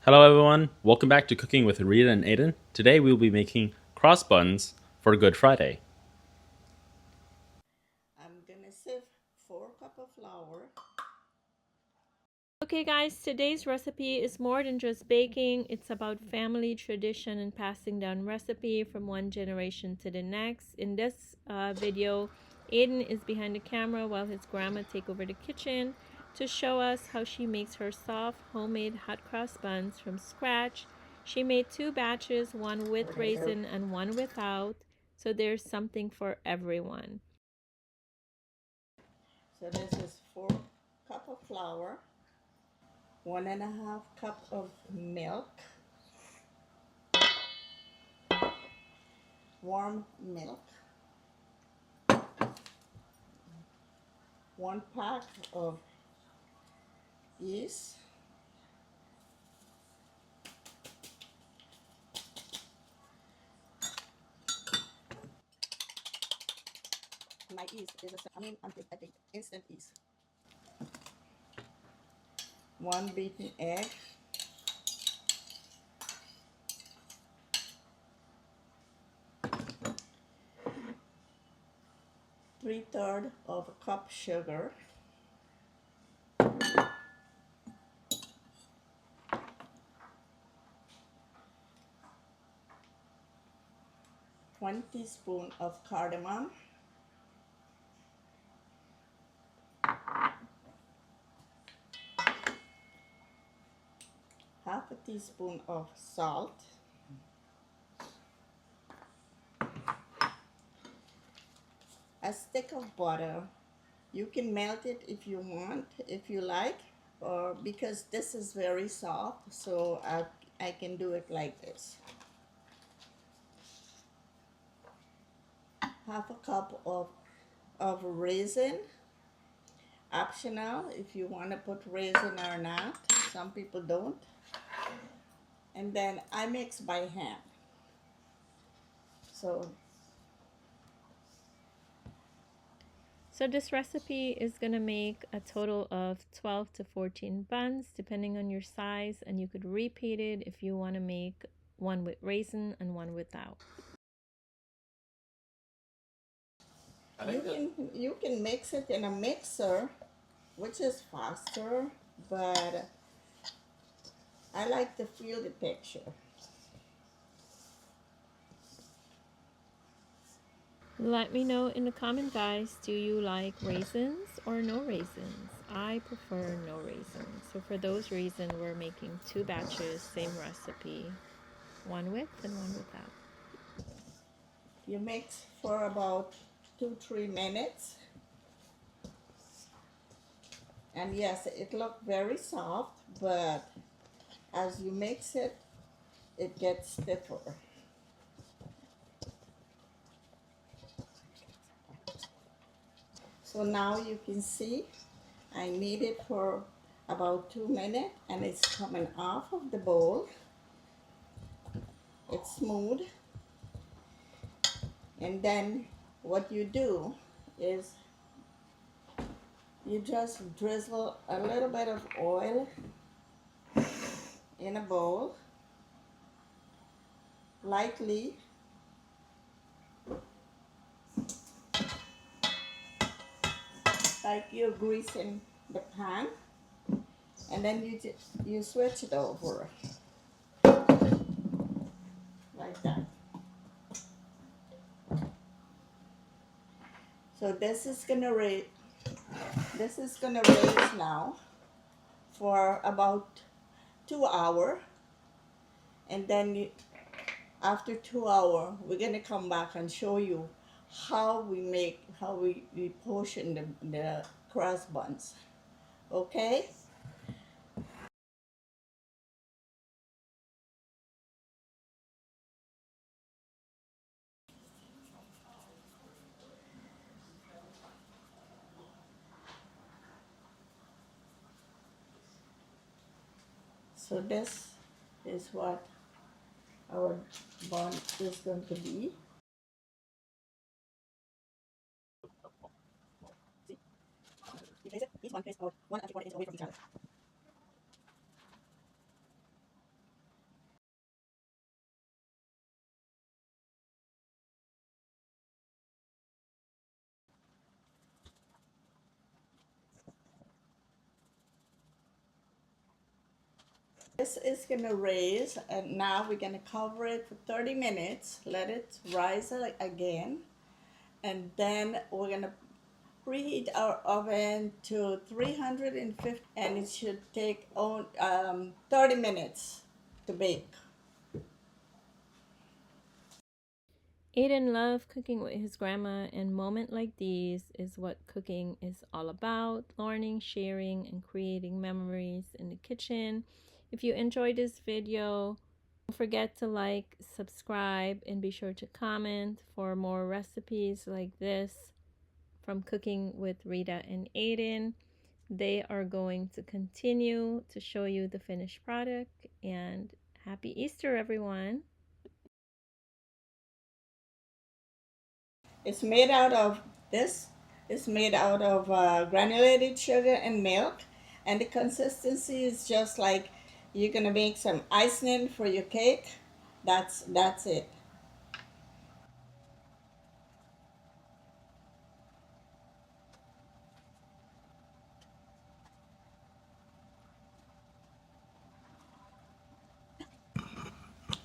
Hello everyone, welcome back to Cooking with Rita and Ayden. Today we will be making cross buns for Good Friday. I'm gonna sieve 4 cups of flour. Okay guys, today's recipe is more than just baking. It's about family tradition and passing down recipe from one generation to the next. In this video, Ayden is behind the camera while his grandma take over the kitchen to show us how she makes her soft homemade hot cross buns from scratch. She made 2 batches, one with raisin and one without, so there's something for everyone. So this is 4 cups of flour, 1.5 cups of milk, warm milk, 1 pack of yeast, my yeast is I think instant yeast, one beaten egg, 3/3 of a cup sugar, 1 teaspoon of cardamom, half a teaspoon of salt, a stick of butter. You can melt it if you want, if you like, or because this is very soft, so I can do it like this. Half a cup of raisin, optional if you want to put raisin or not. Some people don't. And then I mix by hand. So So this recipe is going to make a total of 12 to 14 buns depending on your size, and you could repeat it if you want to make one with raisin and one without. you can mix it in a mixer, which is faster, but I like to feel the texture. Let me know in the comment, guys, do you like raisins or no raisins? I prefer no raisins. So for those reasons, we're making 2 batches, same recipe, one with and one without. You mix for about 2-3 minutes, and yes, it looked very soft, but as you mix it, it gets stiffer. So now you can see I knead it for about 2 minutes, and it's coming off of the bowl. It's smooth. And then what you do is you just drizzle a little bit of oil in a bowl, lightly, like you're greasing the pan, and then you switch it over like that. So this is gonna raise now for about 2 hours, and then after 2 hours, we're gonna come back and show you how we portion the crust buns. Okay? So this is what our bun is going to be. See, you place it, each one place about 1 and 3/4 inch away from each other. This is gonna raise, and now we're gonna cover it for 30 minutes, let it rise again, and then we're gonna preheat our oven to 350, and it should take 30 minutes to bake. Ayden loved cooking with his grandma, and moments like these is what cooking is all about: learning, sharing, and creating memories in the kitchen. If you enjoyed this video, don't forget to like, subscribe, and be sure to comment for more recipes like this from Cooking with Rita and Ayden. They are going to continue to show you the finished product. And happy Easter, everyone! It's made out of this. It's made out of granulated sugar and milk, and the consistency is just like you're gonna make some icing for your cake. That's it.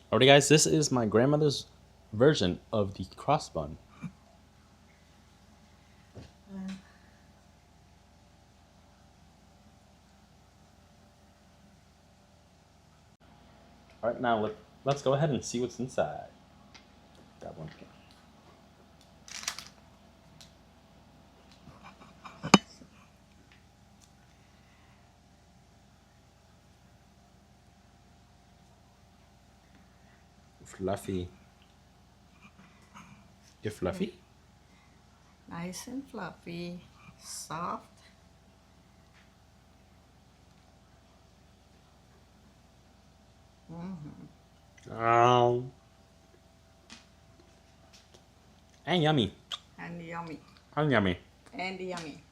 Alrighty, guys, this is my grandmother's version of the cross bun. Alright, now let's go ahead and see what's inside. Grab one. Fluffy. You're fluffy? Nice and fluffy, soft. Oh. And yummy. And yummy. And yummy. And yummy.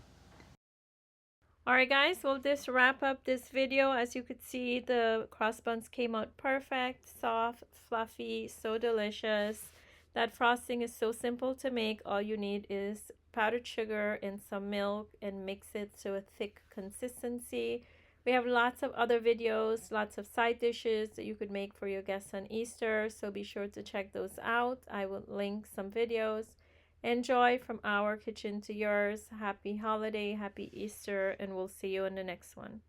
Alright guys, well this wrap up this video. As you could see, the cross buns came out perfect, soft, fluffy, so delicious. That frosting is so simple to make. All you need is powdered sugar and some milk and mix it to a thick consistency. We have lots of other videos, lots of side dishes that you could make for your guests on Easter, so be sure to check those out. I will link some videos. Enjoy from our kitchen to yours. Happy holiday, happy Easter, and we'll see you in the next one.